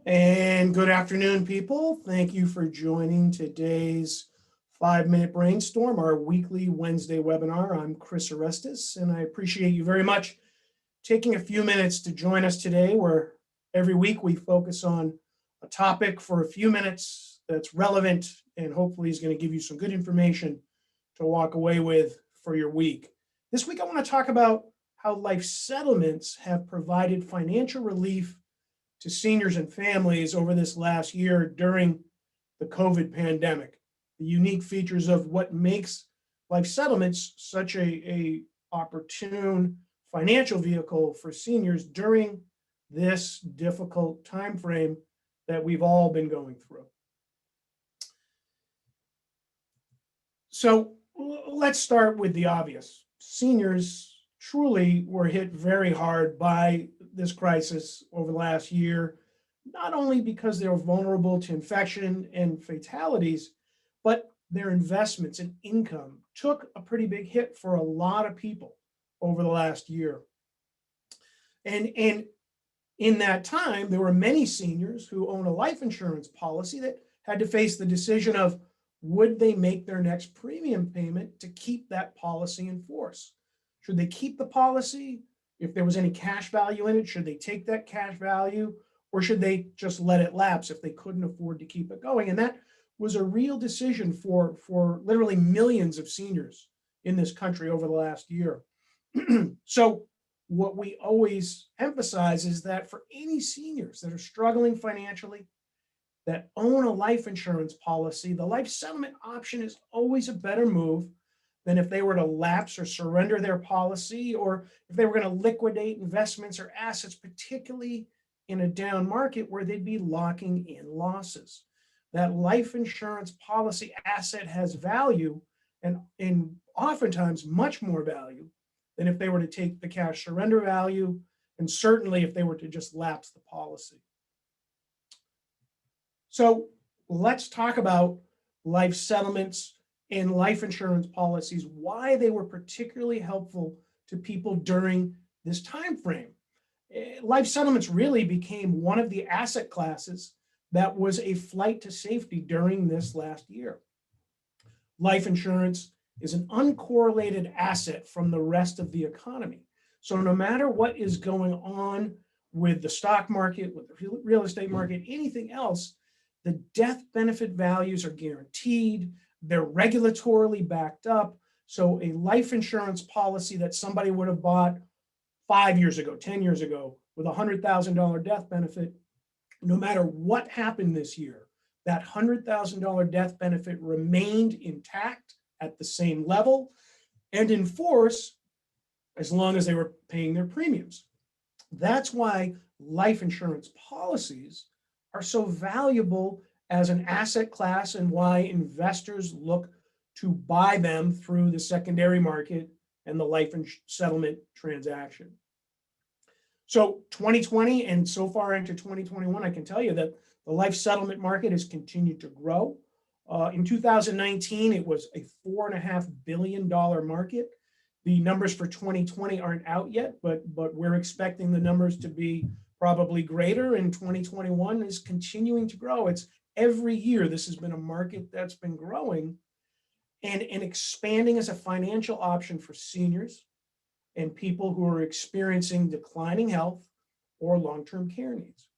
And good afternoon, people. Thank you for joining today's 5-minute brainstorm, our weekly Wednesday webinar. I'm Chris Orestes, and I appreciate you very much taking a few minutes to join us today, where every week we focus on a topic for a few minutes that's relevant and hopefully is going to give you some good information to walk away with for your week. This week, I want to talk about how life settlements have provided financial relief to seniors and families over this last year during the COVID pandemic. The unique features of what makes life settlements such a opportune financial vehicle for seniors during this difficult time frame that we've all been going through. So let's start with the obvious. Seniors truly were hit very hard by this crisis over the last year, not only because they were vulnerable to infection and fatalities, but their investments and income took a pretty big hit for a lot of people over the last year. And in that time, there were many seniors who own a life insurance policy that had to face the decision of, would they make their next premium payment to keep that policy in force? Should they keep the policy? If there was any cash value in it, should they take that cash value? Or should they just let it lapse if they couldn't afford to keep it going? And that was a real decision for literally millions of seniors in this country over the last year. So what we always emphasize is that for any seniors that are struggling financially, that own a life insurance policy, the life settlement option is always a better move than if they were to lapse or surrender their policy, or if they were going to liquidate investments or assets, particularly in a down market where they'd be locking in losses. That life insurance policy asset has value, and oftentimes much more value than if they were to take the cash surrender value, and certainly if they were to just lapse the policy. So let's talk about life settlements and life insurance policies, why they were particularly helpful to people during this time frame. Life settlements really became one of the asset classes that was a flight to safety during this last year. Life insurance is an uncorrelated asset from the rest of the economy. So no matter what is going on with the stock market, with the real estate market, anything else, the death benefit values are guaranteed. They're regulatorily backed up. So a life insurance policy that somebody would have bought 5 years ago, 10 years ago, with a $100,000 death benefit, no matter what happened this year, that $100,000 death benefit remained intact at the same level and in force as long as they were paying their premiums. That's why life insurance policies are so valuable as an asset class, and why investors look to buy them through the secondary market and the life settlement transaction. So 2020 and so far into 2021, I can tell you that the life settlement market has continued to grow. In 2019, it was a $4.5 billion market. The numbers for 2020 aren't out yet, but we're expecting the numbers to be probably greater, and 2021 is continuing to grow. It's every year, this has been a market that's been growing and expanding as a financial option for seniors and people who are experiencing declining health or long-term care needs.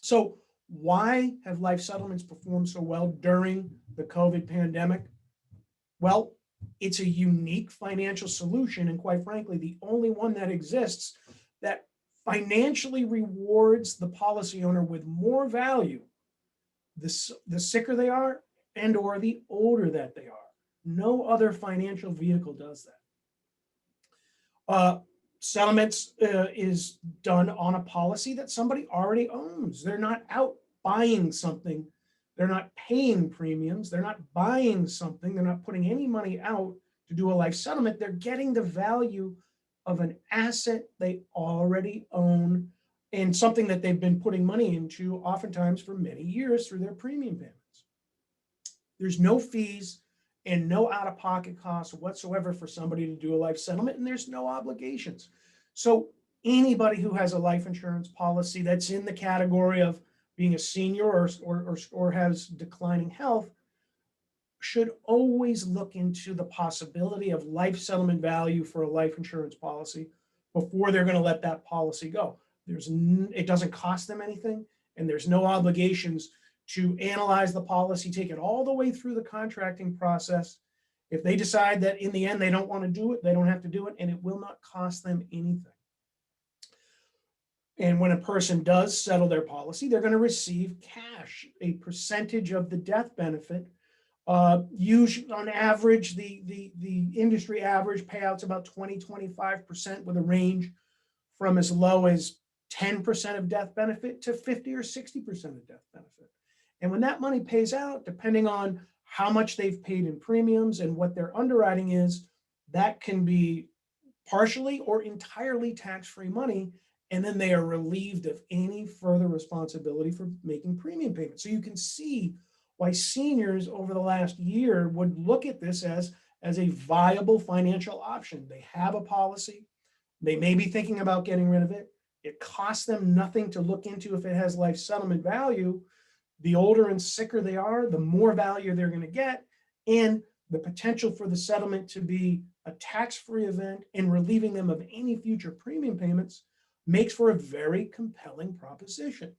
So why have life settlements performed so well during the COVID pandemic? Well, it's a unique financial solution, and quite frankly, the only one that exists that financially rewards the policy owner with more value the sicker they are and or the older that they are. No other financial vehicle does that. Settlements is done on a policy that somebody already owns. They're not out buying something. They're not paying premiums. They're not buying something. They're not putting any money out to do a life settlement. They're getting the value of an asset they already own and something that they've been putting money into oftentimes for many years through their premium payments. There's no fees and no out-of-pocket costs whatsoever for somebody to do a life settlement, and there's no obligations. So anybody who has a life insurance policy that's in the category of being a senior or has declining health, should always look into the possibility of life settlement value for a life insurance policy before they're going to let that policy go. It doesn't cost them anything, and there's no obligations to analyze the policy, take it all the way through the contracting process. If they decide that in the end they don't want to do it, they don't have to do it, and it will not cost them anything. And when a person does settle their policy, they're going to receive cash, a percentage of the death benefit. Usually, on average, the industry average payouts about 20-25%, with a range from as low as 10% of death benefit to 50 or 60% of death benefit. And when that money pays out, depending on how much they've paid in premiums and what their underwriting is, that can be partially or entirely tax-free money. And then they are relieved of any further responsibility for making premium payments. So you can see why seniors over the last year would look at this as a viable financial option. They have a policy. They may be thinking about getting rid of it. It costs them nothing to look into if it has life settlement value. The older and sicker they are, the more value they're going to get. And the potential for the settlement to be a tax-free event and relieving them of any future premium payments makes for a very compelling proposition.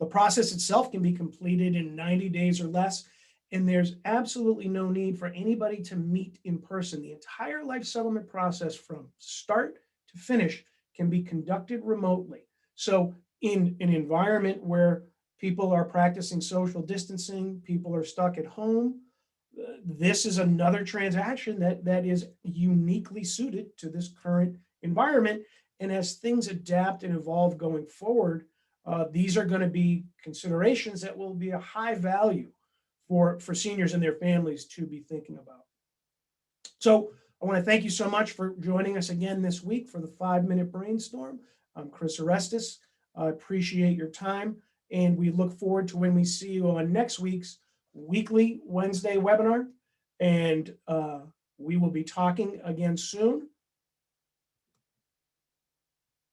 The process itself can be completed in 90 days or less, and there's absolutely no need for anybody to meet in person. The entire life settlement process from start to finish can be conducted remotely. So in an environment where people are practicing social distancing, people are stuck at home, this is another transaction that is uniquely suited to this current environment. And as things adapt and evolve going forward, these are going to be considerations that will be a high value for seniors and their families to be thinking about. So I want to thank you so much for joining us again this week for the 5-Minute Brainstorm. I'm Chris Orestes. I appreciate your time, and we look forward to when we see you on next week's weekly Wednesday webinar. And we will be talking again soon.